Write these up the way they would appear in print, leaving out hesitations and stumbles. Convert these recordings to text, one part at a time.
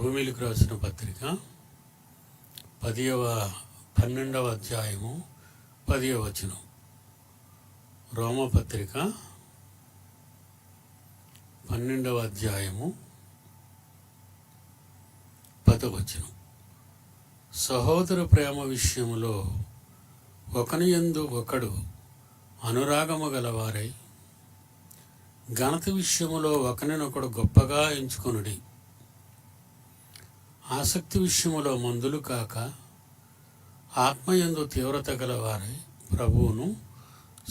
రోమీలకు రాసిన పత్రిక 12వ అధ్యాయము 10వ వచనం. రోమపత్రిక 12వ అధ్యాయము 10వ వచనం. సహోదర ప్రేమ విషయములో ఒకని యందు ఒకడు అనురాగము గలవారై ఘనత విషయములో ఒకరినొకడు గొప్పగా ఎంచుకొనుడి. ఆసక్తి విషయములో మందులు కాక ఆత్మయందు తీవ్రత గలవారై ప్రభువును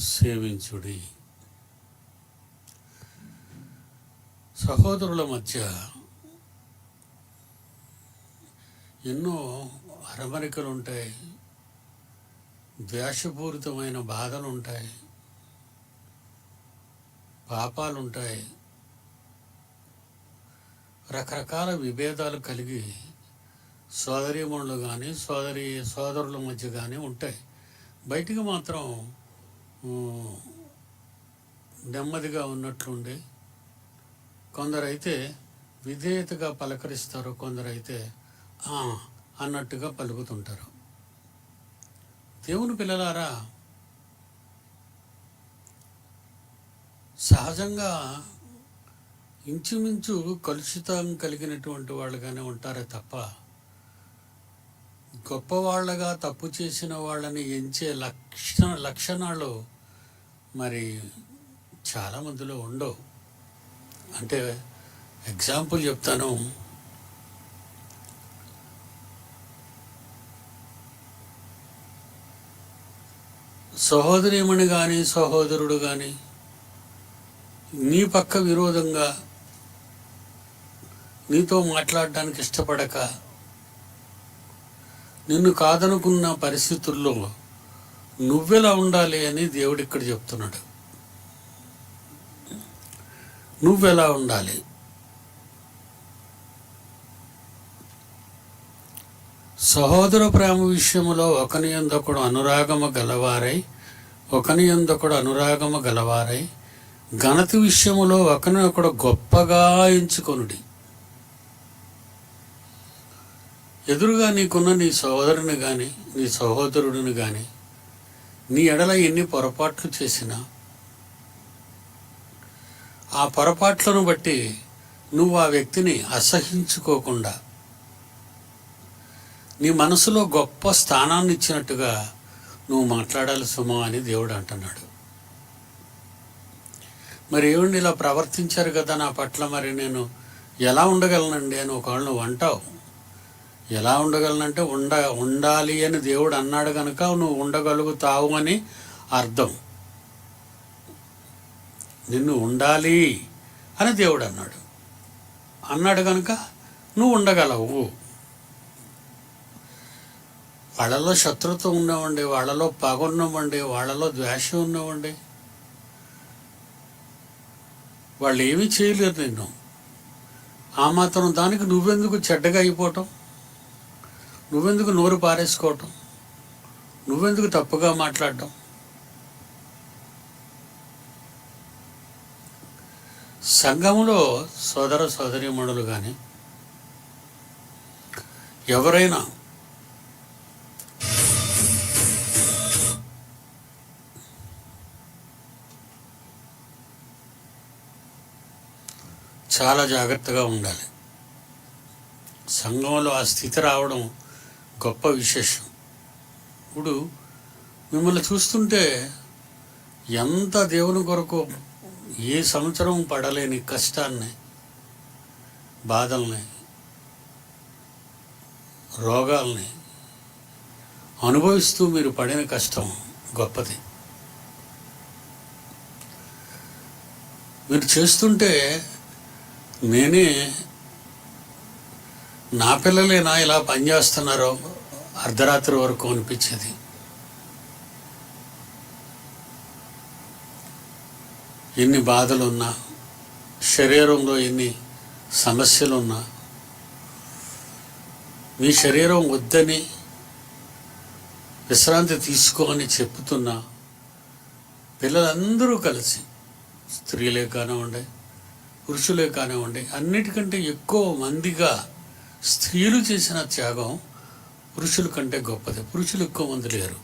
సేవించుడి. సహోదరుల మధ్య ఎన్నో అరమరికలు ఉంటాయి, ద్వేషపూరితమైన బాధలు ఉంటాయి, పాపాలు ఉంటాయి, రకరకాల విభేదాలు కలిగి సోదరీమణులు కానీ సోదరుల మధ్య కానీ ఉంటాయి. బయటికి మాత్రం నెమ్మదిగా ఉన్నట్లుండి కొందరైతే విధేయతగా పలకరిస్తారు, కొందరైతే అన్నట్టుగా పలుకుతుంటారు. దేవుని పిల్లలారా, సహజంగా ఇంచుమించు కలుషితం కలిగినటువంటి వాళ్ళుగానే ఉంటారే తప్ప గొప్పవాళ్ళగా తప్పు చేసిన వాళ్ళని ఎంచే లక్షణాలు మరి చాలామందిలో ఉండవు. అంటే ఎగ్జాంపుల్ చెప్తాను. సహోదరీమణి కానీ సహోదరుడు కానీ నీ పక్క విరోధంగా నీతో మాట్లాడడానికి ఇష్టపడక నిన్ను కాదనుకున్న పరిస్థితుల్లో నువ్వెలా ఉండాలి అని దేవుడు ఇక్కడ చెప్తున్నాడు. నువ్వెలా ఉండాలి? సహోదర ప్రేమ విషయములో ఒకని యందొకడు అనురాగము గలవారై ఘనత విషయములో ఒకరినొకడు గొప్పగా ఎంచుకొనుడి. ఎదురుగా నీకున్న నీ సోదరుని కానీ నీ సహోదరుడిని కానీ నీ ఎడల ఎన్ని పొరపాట్లు చేసినా ఆ పొరపాట్లను బట్టి నువ్వు ఆ వ్యక్తిని అసహించుకోకుండా నీ మనసులో గొప్ప స్థానాన్ని ఇచ్చినట్టుగా నువ్వు మాట్లాడాలి సుమా అని దేవుడు అంటున్నాడు. మరి ఏమండి ఇలా ప్రవర్తించారు కదా నా పట్ల, మరి నేను ఎలా ఉండగలనండి అని ఒకవేళ నువ్వు అంటావు. ఎలా ఉండగలనంటే ఉండాలి అని దేవుడు అన్నాడు కనుక నువ్వు ఉండగలుగుతావు అని అర్థం. నిన్ను ఉండాలి అని దేవుడు అన్నాడు కనుక నువ్వు ఉండగలవు. వాళ్ళలో శత్రుత్వం ఉన్నవండి, వాళ్ళలో పగ ఉన్నవండి, వాళ్ళలో ద్వేషం ఉన్నవండి, వాళ్ళు ఏమీ చేయలేరు నిన్ను. ఆ మాత్రం దానికి నువ్వెందుకు చెడ్డగా అయిపోవటం, నువ్వెందుకు నోరు పారేసుకోవటం, నువ్వెందుకు తప్పుగా మాట్లాడటం? సంఘంలో సోదర సోదరీమణులు కానీ ఎవరైనా చాలా జాగ్రత్తగా ఉండాలి. సంఘంలో ఆ స్థితి రావడం గొప్ప విశేషం. ఇప్పుడు మిమ్మల్ని చూస్తుంటే ఎంత దేవుని కొరకు ఏ సంవత్సరం పడలేని కష్టాన్ని, బాధల్ని, రోగాల్ని అనుభవిస్తూ మీరు పడిన కష్టం గొప్పది. మీరు చేస్తుంటే నేనే నా పిల్లలేనా ఇలా పనిచేస్తున్నారో అర్ధరాత్రి వరకు అనిపించేది. ఎన్ని బాధలున్నా, శరీరంలో ఎన్ని సమస్యలున్నా, మీ శరీరం వద్దని విశ్రాంతి తీసుకోని చెప్తున్నా పిల్లలందరూ కలిసి, స్త్రీలే కానివ్వండి పురుషులే కానివ్వండి, అన్నిటికంటే ఎక్కువ మందిగా స్త్రీలు చేసిన త్యాగం పురుషుల కంటే గొప్పది. పురుషులు ఎక్కువ మంది లేరు.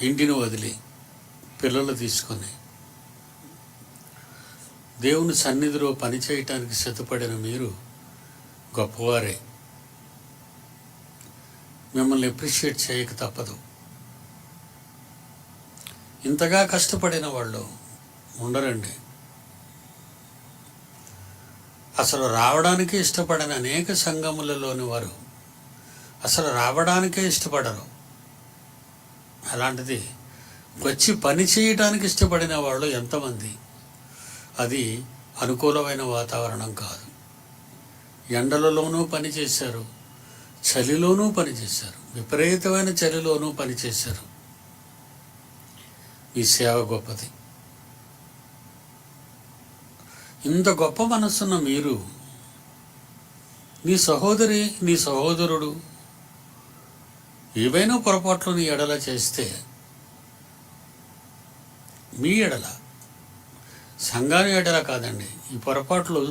ఇంటిని వదిలి పిల్లలు తీసుకొని దేవుని సన్నిధిలో పనిచేయటానికి సిద్ధపడిన మీరు గొప్పవారే. మిమ్మల్ని అప్రిషియేట్ చేయక తప్పదు. ఇంతగా కష్టపడిన వాళ్ళు ఉండరండి. అసలు రావడానికే ఇష్టపడని అనేక సంఘములలోని వారు అసలు రావడానికే ఇష్టపడరు. అలాంటిది వచ్చి పని చేయడానికి ఇష్టపడిన వాళ్ళు ఎంతమంది? అది అనుకూలమైన వాతావరణం కాదు. ఎండలలోనూ పనిచేశారు, చలిలోనూ పనిచేశారు, విపరీతమైన చలిలోనూ పనిచేశారు. ఈ సేవ గొప్పది. ఇంత గొప్ప మనస్సున్న మీరు, నీ సహోదరి నీ సహోదరుడు ఏవైనా పొరపాట్లు నీ ఎడల చేస్తే, మీ ఎడల, సంఘాన్ని ఎడల కాదండి, ఈ పొరపాట్లు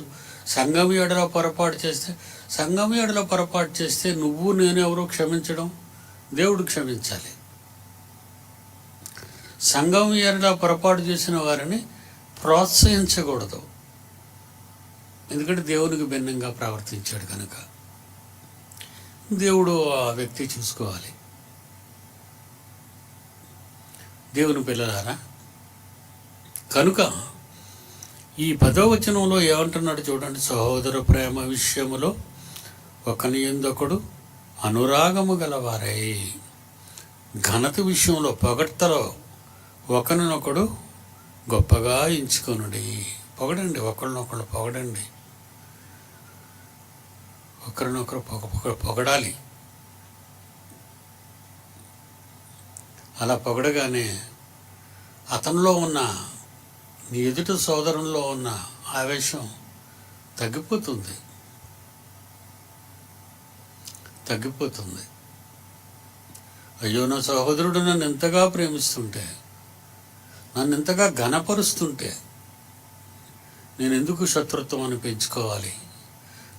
సంఘం ఎడల పొరపాటు చేస్తే, సంఘం ఎడల పొరపాటు చేస్తే నువ్వు నేనెవరో క్షమించడం, దేవుడు క్షమించాలి. సంఘం ఎడల పొరపాటు చేసిన వారిని ప్రోత్సహించకూడదు. ఎందుకంటే దేవునికి భిన్నంగా ప్రవర్తించాడు కనుక దేవుడు ఆ వ్యక్తి చూసుకోవాలి. దేవుని పిల్లలారా, కనుక ఈ 10వ వచనంలో ఏమంటున్నాడు చూడండి. సహోదర ప్రేమ విషయములో ఒకని యందొకడు అనురాగము గలవారై, ఘనత విషయంలో పొగడ్తలో ఒకరినొకడు గొప్పగా ఎంచుకొనుడి. పొగడండి, ఒకరినొకరు పొగడండి, ఒకరినొకరు పొగడాలి. అలా పొగడగానే అతనిలో ఉన్న, నీ ఎదుట సోదరునిలో ఉన్న ఆవేశం తగ్గిపోతుంది. అయ్యో, నా సహోదరుడు నన్ను ఎంతగా ప్రేమిస్తుంటే, నన్ను ఎంతగా ఘనపరుస్తుంటే నేను ఎందుకు శత్రుత్వం అని పెంచుకోవాలి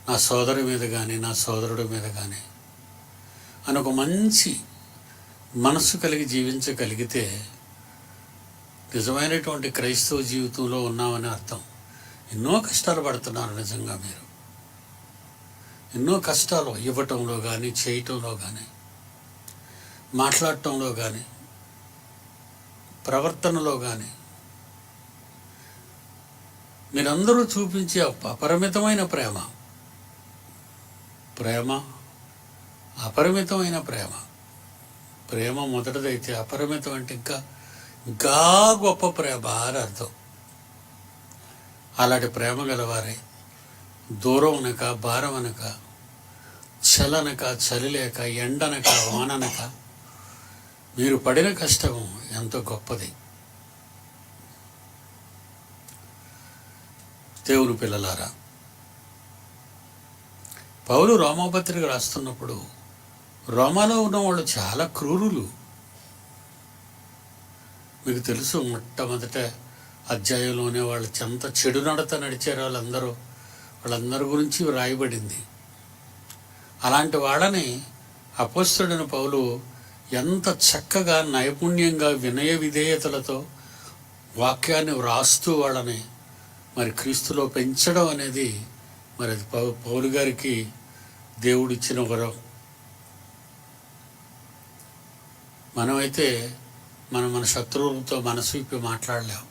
నా సోదరు మీద కానీ నా సోదరుడి మీద కానీ అని ఒక మంచి మనస్సు కలిగి జీవించగలిగితే నిజమైనటువంటి క్రైస్తవ జీవితంలో ఉన్నామని అర్థం. ఎన్నో కష్టాలు పడుతున్నారు నిజంగా మీరు. ఎన్నో కష్టాలు ఇవ్వటంలో కానీ, చేయటంలో కానీ, మాట్లాడటంలో కానీ, ప్రవర్తనలో కానీ మీరందరూ చూపించే అపరిమితమైన ప్రేమ, అపరిమితమైన ప్రేమ మొదటిదైతే అపరిమితం అంటే ఇంకా గొప్ప ప్రేమ అని అర్థం. అలాంటి ప్రేమ గలవారే దూరం అనక, భారం అనక, చలనక, చలి లేక, ఎండనక, వాననక మీరు పడిన కష్టం ఎంతో గొప్పది. దేవుని పిల్లలారా, పౌలు రోమాపత్రిక రాస్తున్నప్పుడు రోమాలో ఉన్న వాళ్ళు చాలా క్రూరులు. మీకు తెలుసు, మొట్టమొదట అధ్యాయంలోనే వాళ్ళ చెంత చెడు నడత నడిచారు వాళ్ళందరి గురించి రాయబడింది. అలాంటి వాళ్ళని అపోస్తలుడైన పౌలు ఎంత చక్కగా, నైపుణ్యంగా, వినయ విధేయతలతో వాక్యాన్ని వ్రాస్తూ వాళ్ళని మరి క్రీస్తులో పెంచడం అనేది మరి అది పౌలు గారికి దేవుడిచ్చిన వరం. మనమైతే మన శత్రువులతో మనసు విప్పి మాట్లాడలేము.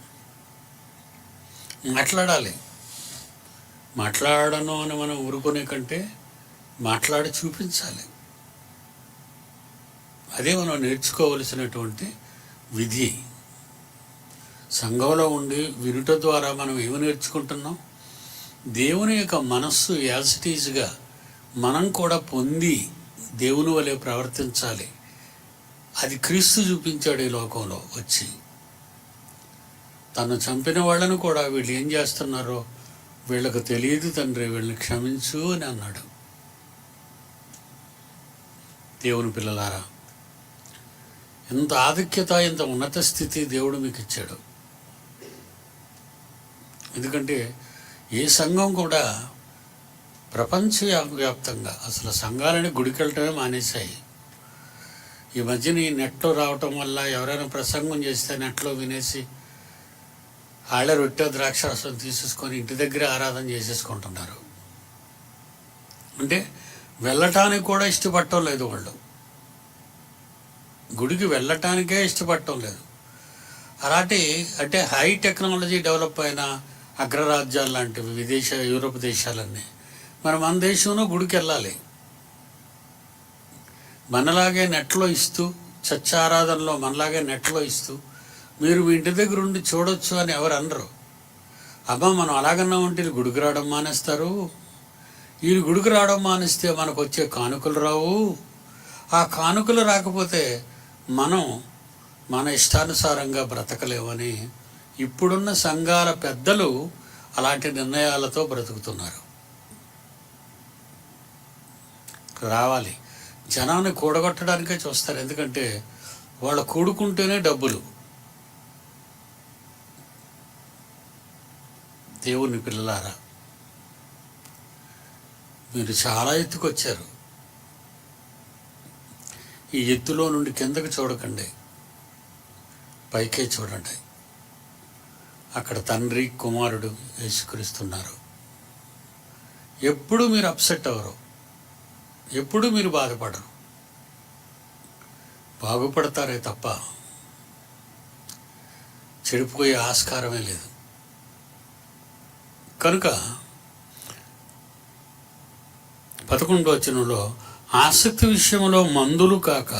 మాట్లాడను అని మనం ఊరుకునే కంటే మాట్లాడి చూపించాలి. అదే మనం నేర్చుకోవలసినటువంటి విధి. సంఘంలో ఉండి వినుట ద్వారా మనం ఏమి నేర్చుకుంటున్నాం? దేవుని యొక్క మనస్సు యాజిటీజ్గా మనం కూడా పొంది దేవుని వలె ప్రవర్తించాలి. అది క్రీస్తు చూపించాడు ఈ లోకంలో వచ్చి. తను చంపిన వాళ్ళను కూడా వీళ్ళు ఏం చేస్తున్నారో వీళ్ళకు తెలియదు తండ్రి, వీళ్ళని క్షమించు అని అన్నాడు. దేవుని పిల్లలారా, ఇంత ఆధిక్యత, ఇంత ఉన్నత స్థితి దేవుడు మీకు ఇచ్చాడు. ఎందుకంటే ఏ సంఘం కూడా ప్రపంచవ్యాప్తంగా అసలు సంఘాలని గుడికి వెళ్ళటమే మానేశాయి. ఈ మధ్యన ఈ నెట్లో రావటం వల్ల ఎవరైనా ప్రసంగం చేస్తే నెట్లో వినేసి వాళ్ళే రొట్టె ద్రాక్షరసం తీసేసుకొని ఇంటి దగ్గరే ఆరాధన చేసేసుకుంటున్నారు. అంటే వెళ్ళటానికి కూడా ఇష్టపడటం లేదు, వాళ్ళు గుడికి వెళ్ళటానికే ఇష్టపడటం లేదు. అలాంటి అంటే హై టెక్నాలజీ డెవలప్ అయిన అగ్రరాజ్యాలు లాంటివి యూరోప్ దేశాలన్నీ మన దేశంలో గుడికి వెళ్ళాలి. మనలాగే నెట్లో ఇస్తూ చచ్చారాధనలో మనలాగే నెట్లో ఇస్తూ మీరు మీ ఇంటి దగ్గర ఉండి చూడొచ్చు అని ఎవరు అనరు. అబ్బా మనం అలాగన్నా ఉంటే గుడికి రావడం మానేస్తారు, వీళ్ళు గుడికి రావడం మానేస్తే మనకు వచ్చే కానుకలు రావు, ఆ కానుకలు రాకపోతే మనం మన ఇష్టానుసారంగా బ్రతకలేమని ఇప్పుడున్న సంఘాల పెద్దలు అలాంటి నిర్ణయాలతో బ్రతుకుతున్నారు. రావాలి, జనాన్ని కూడగొట్టడానికే చూస్తారు. ఎందుకంటే వాళ్ళు కూడుకుంటేనే డబ్బులు. దేవుని పిల్లలారా, మీరు చాలా ఎత్తుకొచ్చారు. ఈ ఎత్తులో నుండి కిందకు చూడకండి, పైకే చూడండి. అక్కడ తండ్రి కుమారుడు యేసుక్రీస్తున్నారు. ఎప్పుడు మీరు అప్సెట్ అవ్వరు, ఎప్పుడు మీరు బాధపడరు, బాగుపడతారే తప్ప చెడిపోయే ఆస్కారమే లేదు. కనుక 11వ వచనంలో ఆసక్తి విషయంలో మందులు కాక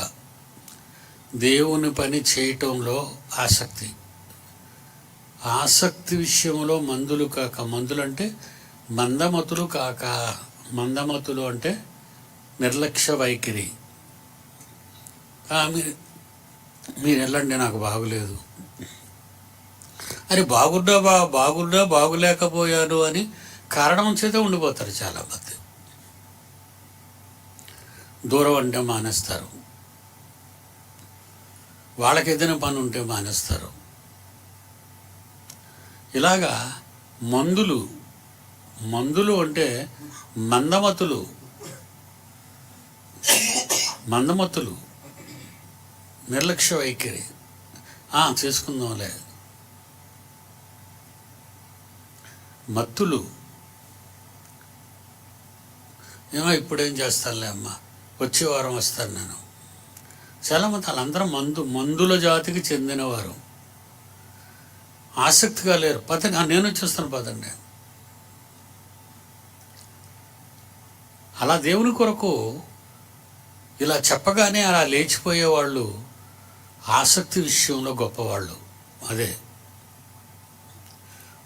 దేవుని పని చేయటంలో ఆసక్తి. ఆసక్తి విషయంలో మందులు కాక, మందులు అంటే మందమతులు కాక. మందమతులు అంటే నిర్లక్ష్య వైఖరి. మీరు వెళ్ళండి, నాకు బాగులేదు, అని బాగున్నా బాగులేకపోయాను అని కారణం చేత ఉండిపోతారు చాలామంది. దూరం అంటే మానేస్తారు, వాళ్ళకి ఏదైనా పని ఉంటే మానేస్తారు. ఇలాగా మందులు అంటే మందమతులు, నిర్లక్ష్య వైఖరి. చేసుకుందాంలే. మత్తులు, ఇప్పుడేం చేస్తానులే అమ్మ, వచ్చే వారం వస్తాను నేను. చాలామంది వాళ్ళందరూ మందుల జాతికి చెందినవారు, ఆసక్తిగా లేరు. పదండి, నేను వచ్చేస్తాను పదండి. అలా దేవుని కొరకు ఇలా చెప్పగానే అలా లేచిపోయేవాళ్ళు ఆసక్తి విషయంలో గొప్పవాళ్ళు. అదే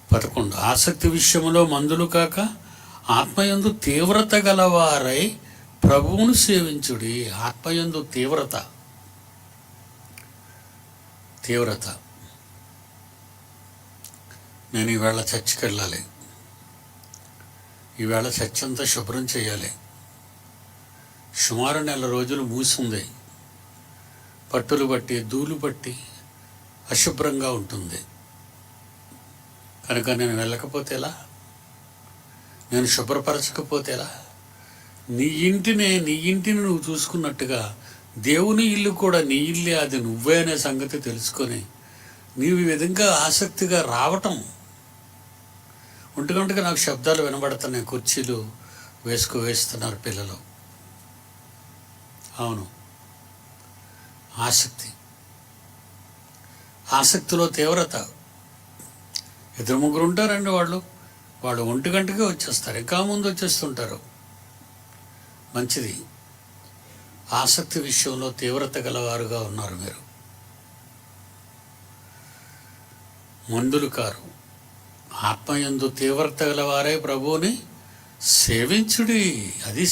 11, ఆసక్తి విషయంలో మందులు కాక ఆత్మయందు తీవ్రత గలవారై ప్రభువును సేవించుడి. ఆత్మయందు తీవ్రత. నేను ఈవేళ చర్చికి వెళ్ళాలి, ఈవేళ చర్చ్ అంతా శుభ్రం చేయాలి. సుమారు 1 నెల రోజులు మూసింది, పట్టులు బట్టి ధూళి పట్టి అశుభ్రంగా ఉంటుంది. కనుక నేను వెళ్ళకపోతే ఎలా, నేను శుభ్రపరచకపోతే ఎలా? నీ ఇంటిని నువ్వు చూసుకున్నట్టుగా దేవుని ఇల్లు కూడా నీ ఇల్లే, అది నువ్వే అనే సంగతి తెలుసుకొని నీవు ఈ విధంగా ఆసక్తిగా రావటం. ఒంటిగంటగా నాకు శబ్దాలు వినబడుతున్నాయి, కుర్చీలు వేస్తున్నారు పిల్లలు. అవును, ఆసక్తిలో తీవ్రత. 2-3 ఉంటారండి, వాళ్ళు 1 గంటకే వచ్చేస్తారు, ఇంకా ముందు వచ్చేస్తుంటారు. మంచిది, ఆసక్తి విషయంలో తీవ్రత గలవారుగా ఉన్నారు మీరు. మందులు కారు, ఆత్మయందు తీవ్రత గలవారే ప్రభువుని సేవించుడి. అది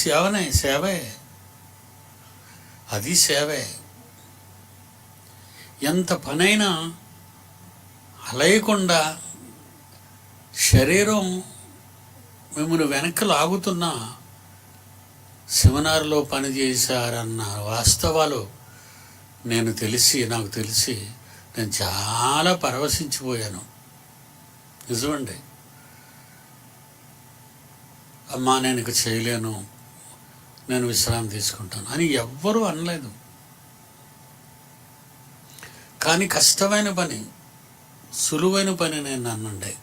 సేవే. ఎంత పనైనా అలయకుండా శరీరం మిమ్మల్ని వెనక్కి లాగుతున్నా సెమినార్లో పనిచేశారన్న వాస్తవాలు నాకు తెలిసి నేను చాలా పరవశించిపోయాను. నిజమండి. అమ్మా నేను ఇక చేయలేను, నేను విశ్రాంతి తీసుకుంటాను అని ఎవ్వరూ అనలేదు. కానీ కష్టమైన పని, సులువైన పని నేను అన్నండే,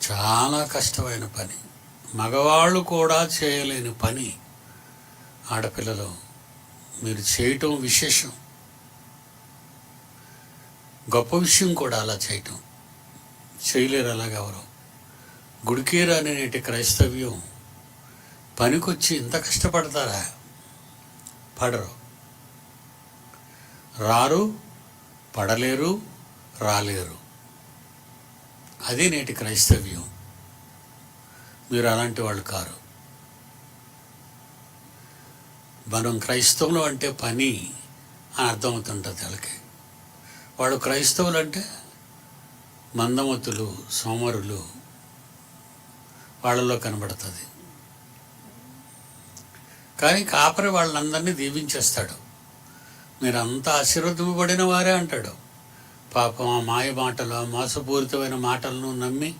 చాలా కష్టమైన పని, మగవాళ్ళు కూడా చేయలేని పని ఆడపిల్లలు మీరు చేయటం విశేషం, గొప్ప విషయం కూడా. అలా చేయలేరు అలాగెవరు. గుడికే రాని నేటి క్రైస్తవ్యం పనికొచ్చి ఇంత కష్టపడతారా? పడరు, రారు, పడలేరు, రాలేరు. అదే నేటి క్రైస్తవ్యం. మీరు అలాంటి వాళ్ళు కారు. మనం క్రైస్తవులు అంటే పని అని అర్థమవుతుంటుంది వాళ్ళకి. వాళ్ళు క్రైస్తవులు అంటే మందమతులు, సోమరులు వాళ్ళలో కనబడుతుంది. కానీ కాపరి వాళ్ళందరినీ దీవించేస్తాడు. మీరంతా ఆశీర్వదింపబడిన వారే అంటాడు. పాపం ఆ మాయ మాటలు, ఆ మోసపూరితమైన మాటలను నమ్మి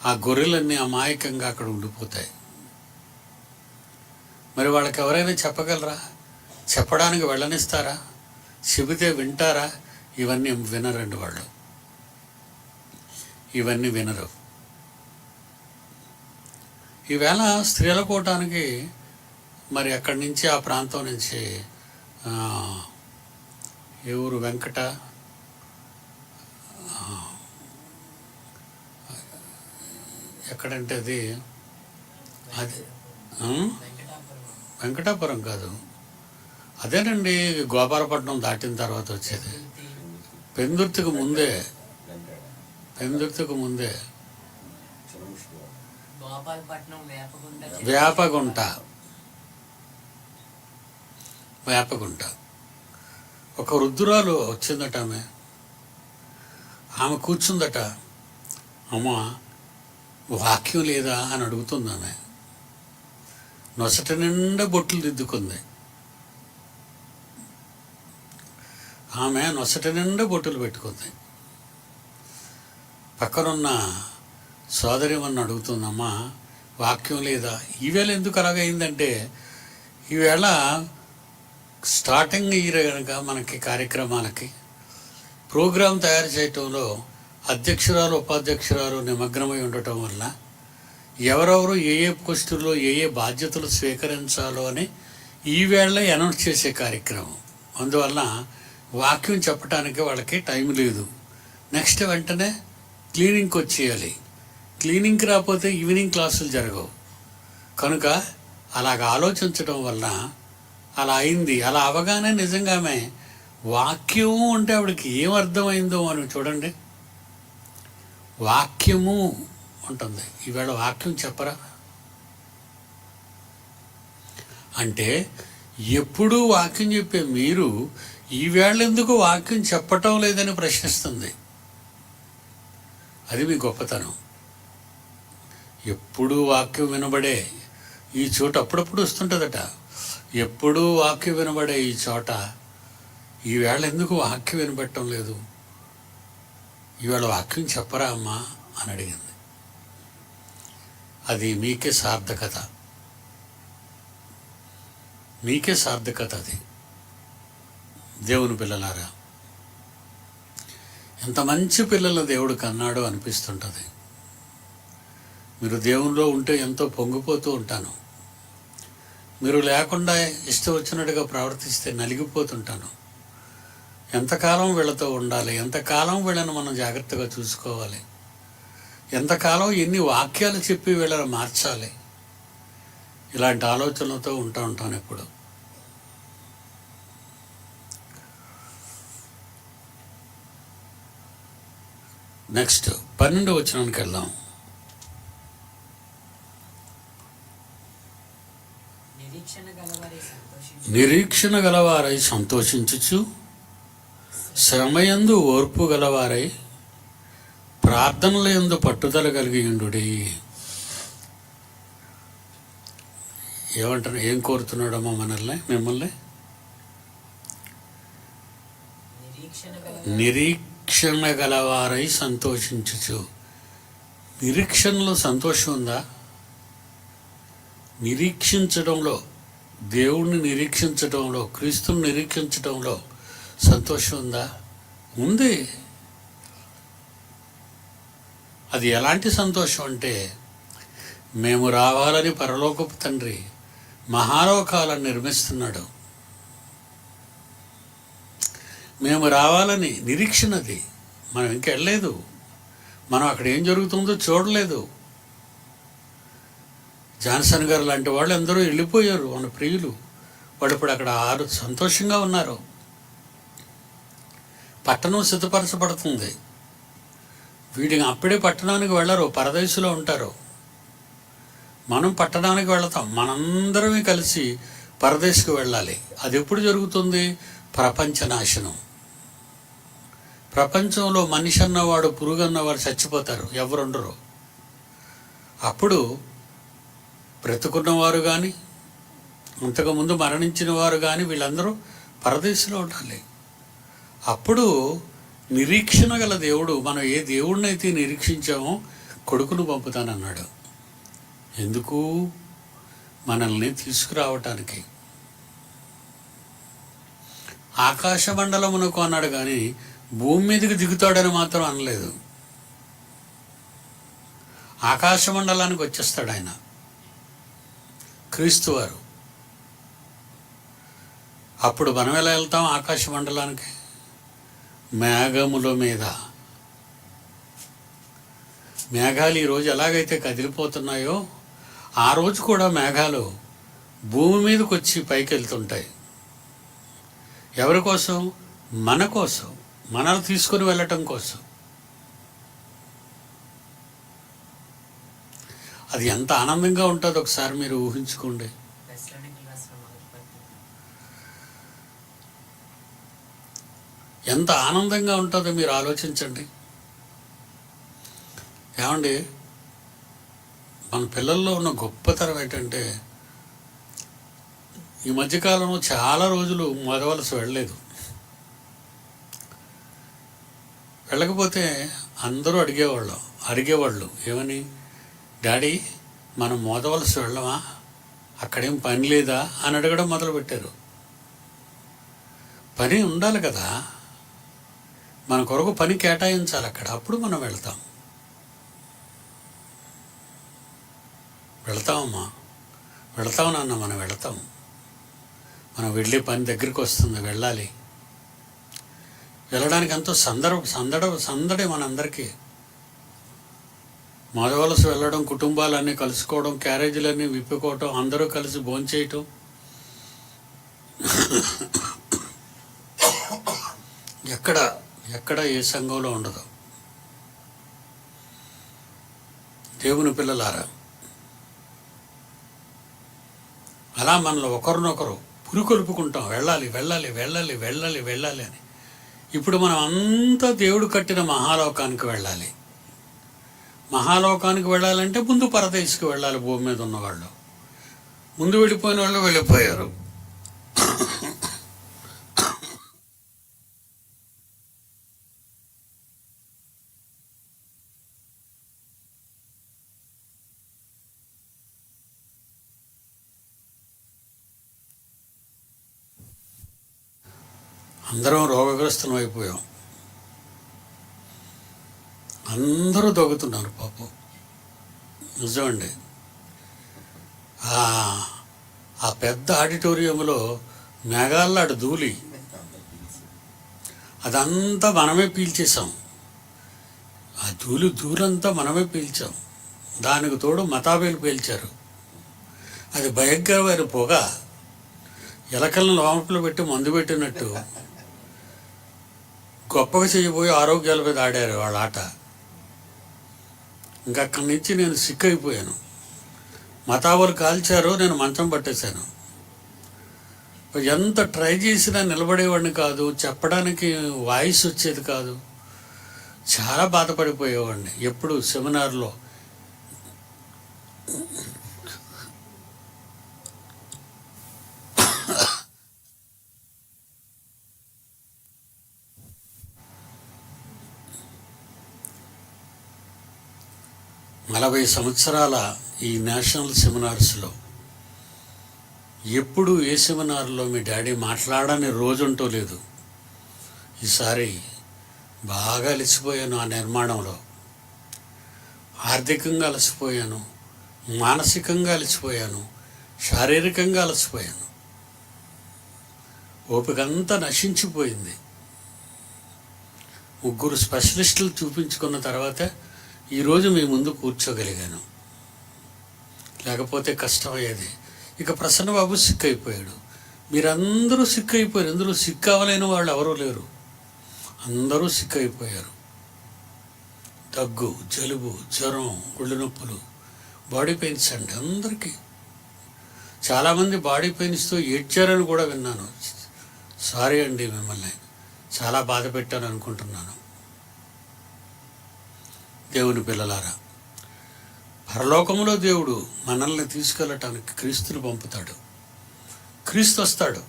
ఆ గొర్రెలన్నీ అమాయకంగా అక్కడ ఉండిపోతాయి. మరి వాళ్ళకి ఎవరైనా చెప్పగలరా? చెప్పడానికి వెళ్ళనిస్తారా? చెబితే వింటారా? ఇవన్నీ వినరండి వాళ్ళు, ఇవన్నీ వినరు. ఈవేళ స్త్రీల కూటానికి మరి అక్కడి నుంచి, ఆ ప్రాంతం నుంచి ఏ ఊరు, వెంకట ఎక్కడంటే అది వెంకటాపురం కాదు, అదేనండి గోపాలపట్నం దాటిన తర్వాత వచ్చేది. పెందుర్తికి ముందే వేపగుంట. ఒక వృద్ధురాలు వచ్చిందట. ఆమె కూర్చుందట. అమ్మ వాక్యం లేదా అని అడుగుతుంది. ఆమె నొసట నిండా బొట్లు దిద్దుకుంది. ఆమె నొసట నిండా బొట్టులు పెట్టుకుంది. పక్కనున్న సోదరిమని అడుగుతుందమ్మా వాక్యం లేదా? ఈవేళ ఎందుకు అలాగైందంటే, ఈవేళ స్టార్టింగ్ ఇయర్ కనుక మనకి కార్యక్రమాలకి ప్రోగ్రాం తయారు చేయటంలో అధ్యక్షురాలు, ఉపాధ్యక్షురాలు నిమగ్నమై ఉండటం వల్ల ఎవరెవరు ఏ పోస్టుల్లో ఏ బాధ్యతలు స్వీకరించాలో అని ఈవేళ అనౌన్స్ చేసే కార్యక్రమం. అందువల్ల వాక్యం చెప్పడానికి వాళ్ళకి టైం లేదు. నెక్స్ట్ వెంటనే క్లీనింగ్కి వచ్చేయాలి. క్లీనింగ్కి రాకపోతే ఈవినింగ్ క్లాసులు జరగవు. కనుక అలాగ ఆలోచించడం వల్ల అలా అయింది. అలా అవగానే నిజంగానే వాక్యము అంటే ఆవిడకి ఏం అర్థమైందో అని చూడండి. వాక్యము ఉంటుంది. ఈవేళ వాక్యం చెప్పరా అంటే, ఎప్పుడూ వాక్యం చెప్పే మీరు ఈవేళ ఎందుకు వాక్యం చెప్పటం లేదని ప్రశ్నిస్తుంది. అది మీ గొప్పతనం. ఎప్పుడూ వాక్యం వినబడే ఈ చోట అప్పుడప్పుడు వస్తుంటుందట. ఎప్పుడూ వాక్యం వినబడే ఈ చోట ఈవేళ ఎందుకు వాక్యం వినబడటం లేదు? ఈవేళ వాక్యం చెప్పరా అమ్మా అని అడిగింది. అది మీకే సార్థకత, మీకే సార్థకత. అది దేవుని పిల్లలారా, ఎంత మంచి పిల్లలు దేవుడు కన్నాడో అనిపిస్తుంటుంది. మీరు దేవునిలో ఉంటే ఎంతో పొంగిపోతూ ఉంటాను. మీరు లేకుండా ఇష్టం వచ్చినట్టుగా ప్రవర్తిస్తే నలిగిపోతుంటాను. ఎంతకాలం వీళ్ళతో ఉండాలి, ఎంతకాలం వీళ్ళని మనం జాగ్రత్తగా చూసుకోవాలి, ఎంతకాలం ఎన్ని వాక్యాలు చెప్పి వీళ్ళని మార్చాలి, ఇలాంటి ఆలోచనలతో ఉంటాను ఎప్పుడు. నెక్స్ట్ 12వ వచనానికి వెళ్దాం. నిరీక్షణ గలవారై సంతోషించుచు, శ్రమయందు ఓర్పు గలవారై, ప్రార్థనల యందు పట్టుదల కలిగి ఉండుడి. ఏమంటారు? ఏం కోరుతున్నాడమ్మా మిమ్మల్ని? నిరీక్షణ గలవారై సంతోషించుచు. నిరీక్షణలో సంతోషం ఉందా? నిరీక్షించడంలో, దేవుణ్ణి నిరీక్షించడంలో, క్రీస్తుని నిరీక్షించడంలో సంతోషం ఉందా? ఉంది. అది ఎలాంటి సంతోషం అంటే, మేము రావాలని పరలోకపు తండ్రి మహాలోకాలను నిర్మిస్తున్నాడు. మేము రావాలని నిరీక్షణది. మనం ఇంకా వెళ్ళలేదు, మనం అక్కడ ఏం జరుగుతుందో చూడలేదు. జాన్సన్ గారు లాంటి వాళ్ళు అందరూ వెళ్ళిపోయారు, మన ప్రియులు. వాళ్ళు ఇప్పుడు అక్కడ సంతోషంగా ఉన్నారు. పట్టణం సిద్ధపరచబడుతుంది. వీడిని అప్పుడే పట్టణానికి వెళ్ళరు, పరదేశంలో ఉంటారు. మనం పట్టణానికి వెళతాం, మనందరమే కలిసి పరదేశకు వెళ్ళాలి. అది ఎప్పుడు జరుగుతుంది? ప్రపంచ నాశనం. ప్రపంచంలో మనిషి అన్నవాడు, పురుగు అన్నవాడు చచ్చిపోతారు, ఎవరుండరు. అప్పుడు బ్రతుకున్నవారు కానీ, అంతకుముందు మరణించిన వారు కానీ, వీళ్ళందరూ పరదేశంలో ఉండాలి. అప్పుడు నిరీక్షణ గల దేవుడు, మనం ఏ దేవుడినైతే నిరీక్షించామో కొడుకును పంపుతానన్నాడు. ఎందుకు? మనల్ని తీసుకురావటానికి. ఆకాశ మండలమునకు అన్నాడు కానీ భూమి మీదకి దిగుతాడని మాత్రం అనలేదు. ఆకాశ మండలానికి వచ్చేస్తాడు ఆయన, క్రీస్తు వారు. అప్పుడు మనం ఎలా వెళ్తాం ఆకాశ మండలానికి? మేఘముల మీద. మేఘాలు ఈరోజు ఎలాగైతే కదిలిపోతున్నాయో, ఆ రోజు కూడా మేఘాలు భూమి మీదకి వచ్చి పైకి వెళ్తుంటాయి. ఎవరి కోసం? మన కోసం, మనల్ని తీసుకొని వెళ్ళటం కోసం. అది ఎంత ఆనందంగా ఉంటుందో ఒకసారి మీరు ఊహించుకోండి. ఎంత ఆనందంగా ఉంటుందో మీరు ఆలోచించండి. ఏమండి, మన పిల్లల్లో ఉన్న గొప్పతనం ఏంటంటే, ఈ మధ్యకాలంలో చాలా రోజులు మొదవలస వెళ్ళలేదు. వెళ్ళకపోతే అందరూ అడిగేవాళ్ళు ఏమని? డాడీ, మనం మోదవలస వెళ్ళమా? అక్కడేం పని లేదా అని అడగడం మొదలుపెట్టారు. పని ఉండాలి కదా, మన కొరకు పని కేటాయించాలి అక్కడ, అప్పుడు మనం వెళ్తామమ్మా, వెళతాం నాన్న, మనం వెళతాం. మనం వెళ్ళే పని దగ్గరికి వస్తుంది, వెళ్ళాలి. వెళ్ళడానికి ఎంతో సందడే మనందరికీ. మొదవలస వెళ్ళడం, కుటుంబాలన్నీ కలుసుకోవడం, క్యారేజీలన్నీ విప్పుకోవటం, అందరూ కలిసి భోంచేయటం. ఎక్కడ ఏ సంఘంలో ఉండదు. దేవుని పిల్లలారా, అలా మనలో ఒకరినొకరు పురికొల్పుకుంటాం, వెళ్ళాలి వెళ్ళాలి వెళ్ళాలి వెళ్ళాలి వెళ్ళాలి అని. ఇప్పుడు మనం అంతా దేవుడు కట్టిన మహాలోకానికి వెళ్ళాలి. మహాలోకానికి వెళ్ళాలంటే ముందు పరదేశకు వెళ్ళాలి. భూమి మీద ఉన్నవాళ్ళు, ముందు వెళ్ళిపోయిన వాళ్ళు వెళ్ళిపోయారు. అందరం రోగగ్రస్తులం అయిపోయాం. అందరూ దొగుతున్నారు పాపం. నిజమండి. ఆ పెద్ద ఆడిటోరియంలో మేఘాల్లాడు ధూళి, అదంతా మనమే పీల్చేసాం. ఆ ధూళంతా మనమే పీల్చాం. దానికి తోడు మతాబేలు పీల్చారు. అది భయంకరమైన పొగ, ఎలకలను లోపల పెట్టి మందు పెట్టినట్టు గొప్పగా చేయబోయి ఆరోగ్యాల మీద ఆడారు వాళ్ళ ఆట. ఇంకా అక్కడి నుంచి నేను సిక్కైపోయాను. మతాబులు కాల్చారో నేను మంచం పట్టేశాను. ఎంత ట్రై చేసినా నిలబడేవాడిని కాదు, చెప్పడానికి వాయిస్ వచ్చేది కాదు. చాలా బాధపడిపోయేవాడిని. ఎప్పుడు సెమినార్లో 40 సంవత్సరాల ఈ నేషనల్ సెమినార్స్లో ఎప్పుడు ఏ సెమినార్లో మీ డాడీ మాట్లాడని రోజుంటూ లేదు. ఈసారి బాగా అలసిపోయాను. ఆ నిర్మాణంలో ఆర్థికంగా అలసిపోయాను, మానసికంగా అలసిపోయాను, శారీరకంగా అలసిపోయాను. ఓపిక అంతా నశించిపోయింది. 3 స్పెషలిస్టులు చూపించుకున్న తర్వాత ఈరోజు మీ ముందు కూర్చోగలిగాను. లేకపోతే కష్టమయ్యేది. ఇక ప్రసన్నబాబు సిక్ అయిపోయాడు. మీరందరూ సిక్ అయిపోయారు. ఇందులో సిక్ అవ్వలేని వాళ్ళు ఎవరూ లేరు. అందరూ సిక్ అయిపోయారు. దగ్గు, జలుబు, జ్వరం, ఒళ్ళు నొప్పులు, బాడీ పెయిన్స్ అండి అందరికీ. చాలామంది బాడీ పెయిన్స్తో ఏడ్చారని కూడా విన్నాను. సారీ అండి, మిమ్మల్ని చాలా బాధ పెట్టాను అనుకుంటున్నాను. దేవుని పిల్లలారా, పరలోకంలో దేవుడు మనల్ని తీసుకెళ్ళటానికి క్రీస్తుని పంపుతాడు. క్రీస్తు వస్తాడు.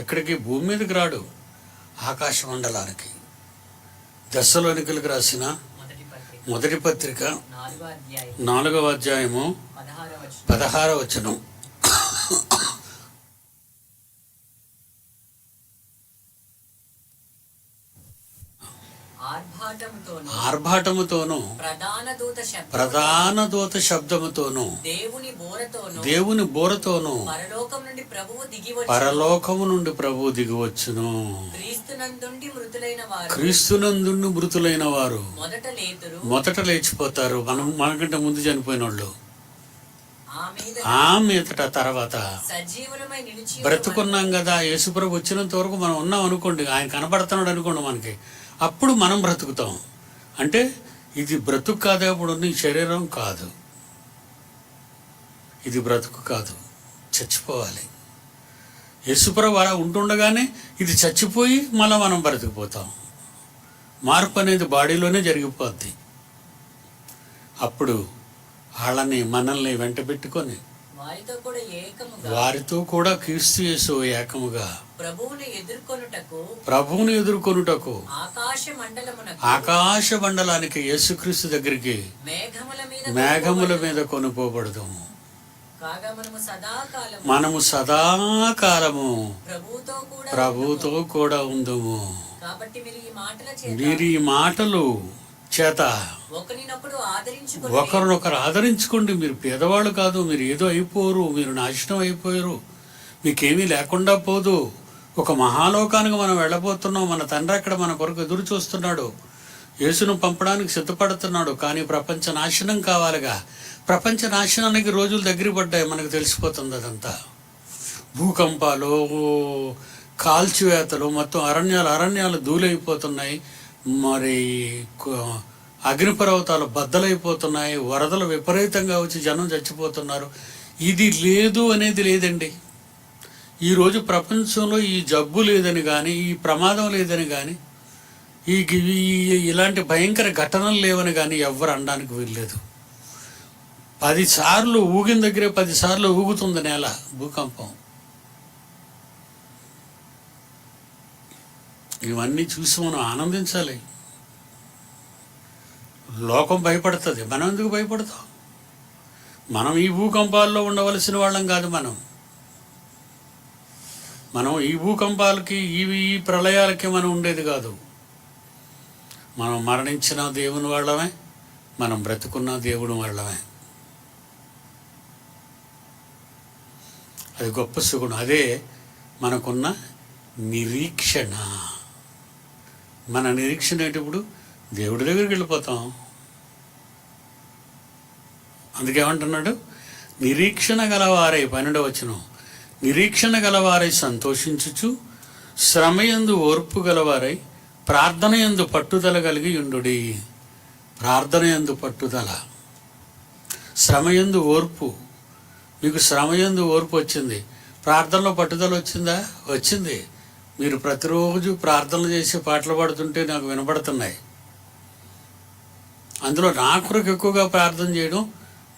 ఎక్కడికి? భూమి మీదకి రాడు, ఆకాశ మండలానికి. దశలోనికలకు రాసిన మొదటి పత్రిక 4వ అధ్యాయము 16వ వచనం. ఆర్భాటముతోను ప్రధాన దూత శబ్దముతోను దేవుని బోరతోను పరలోకము నుండి ప్రభువు దిగివచ్చును. క్రీస్తునందుండి మృతులైన వారు మొదట లేచిపోతారు. మనకంటే ముందు చనిపోయిన వాళ్ళు. ఆ మీదట తర్వాత బ్రతుకున్నాం కదా, యేసుప్రభు వచ్చినంత వరకు మనం ఉన్నాం అనుకోండి, ఆయన కనబడుతున్నాడు అనుకోండి మనకి, అప్పుడు మనం బ్రతుకుతాం. అంటే ఇది బ్రతుకు కాదు, అప్పుడు నీ శరీరం కాదు, ఇది బ్రతుకు కాదు, చచ్చిపోవాలి. యేసుప్రభు అలా ఉంటుండగానే ఇది చచ్చిపోయి మళ్ళీ మనం బ్రతికిపోతాం. మార్పు అనేది బాడీలోనే జరిగిపోద్ది. అప్పుడు వాళ్ళని మనల్ని వెంట పెట్టుకొని వారితో కూడా క్రీస్తు యేసు ఏకముగా ప్రభువుని ఎదుర్కొనుటకు ఆకాశ మండలానికి యేసుక్రీస్తు దగ్గరికి మేఘముల మీద కొనుపోబడదాము. మనము సదాకాలము ప్రభువుతో కూడా ఉందము. మీరు ఈ మాటలు చేత ఒకరినొకరు ఆదరించుకోండి. మీరు పేదవాళ్ళు కాదు, మీరు ఏదో అయిపోరు, మీరు నాశనం అయిపోయారు, మీకేమీ లేకుండా పోదు. ఒక మహాలోకానికి మనం వెళ్ళబోతున్నాం. మన తండ్రి అక్కడ మన కొరకు ఎదురు చూస్తున్నాడు. యేసును పంపడానికి సిద్ధపడుతున్నాడు. కానీ ప్రపంచ నాశనం కావాలిగా. ప్రపంచ నాశనానికి రోజులు దగ్గర పడ్డాయి, మనకు తెలిసిపోతుంది. అదంతా భూకంపాలు, కాల్చివేతలు, మొత్తం అరణ్యాలు ధూళైపోతున్నాయి. మరి అగ్నిపర్వతాలు బద్దలైపోతున్నాయి. వరదలు విపరీతంగా వచ్చి జనం చచ్చిపోతున్నారు. ఇది లేదు అనేది లేదండి. ఈరోజు ప్రపంచంలో ఈ జబ్బు లేదని కానీ, ఈ ప్రమాదం లేదని కానీ, ఇలాంటి భయంకర ఘటనలు లేవని కానీ ఎవ్వరు అనడానికి వీల్లేదు. 10 సార్లు ఊగిన దగ్గరే 10 సార్లు ఊగుతుంది నేల. భూకంపం. ఇవన్నీ చూసి మనం ఆనందించాలి. లోకం భయపడుతుంది, మనం ఎందుకు భయపడతాం? మనం ఈ భూకంపాల్లో ఉండవలసిన వాళ్ళం కాదు. మనం ఈ భూకంపాలకి ఈ ప్రళయాలకి మనం ఉండేది కాదు. మనం మరణించిన దేవుని వాళ్ళమే, మనం బ్రతుకున్న దేవుని వాళ్ళమే. అది గొప్ప సుగుణం. అదే మనకున్న నిరీక్షణ. మన నిరీక్షణ ఏంటప్పుడు? దేవుడి దగ్గరికి వెళ్ళిపోతాం. అందుకేమంటున్నాడు? నిరీక్షణ గలవారై, 12వ వచనం, నిరీక్షణ గలవారై సంతోషించుచు శ్రమయందు ఓర్పు గలవారై ప్రార్థనయందు పట్టుదల కలిగి ఉండుడి. ప్రార్థనయందు పట్టుదల, శ్రమయందు ఓర్పు. మీకు శ్రమయందు ఓర్పు వచ్చింది, ప్రార్థనలో పట్టుదల వచ్చిందా? వచ్చింది. మీరు ప్రతిరోజు ప్రార్థనలు చేసి పాటలు పాడుతుంటే నాకు వినపడుతున్నాయి. అందులో నా కొరకు ఎక్కువగా ప్రార్థన చేయడం.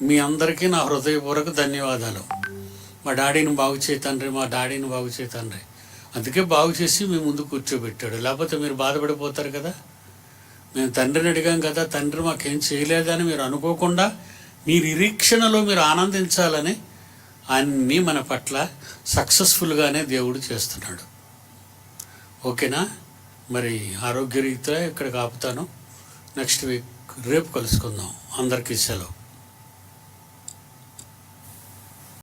మీ అందరికీ నా హృదయపూర్వక ధన్యవాదాలు. మా డాడీని బాగు చేయి తండ్రి, మా డాడీని బాగు చేయి తండ్రి. అందుకే బాగు చేసి మీ ముందు కూర్చోబెట్టాడు. లేకపోతే మీరు బాధపడిపోతారు కదా. మేము తండ్రిని అడిగాం కదా, తండ్రి మాకేం చేయలేదని మీరు అనుకోకుండా మీ నిరీక్షణలో మీరు ఆనందించాలని అన్నీ మన పట్ల సక్సెస్ఫుల్గానే దేవుడు చేస్తున్నాడు. ఓకేనా? మరి ఆరోగ్యరీత్యా ఇక్కడికి ఆపుతాను. నెక్స్ట్ వీక్ రేపు కలుసుకుందాం. అందరికీ సెలవు.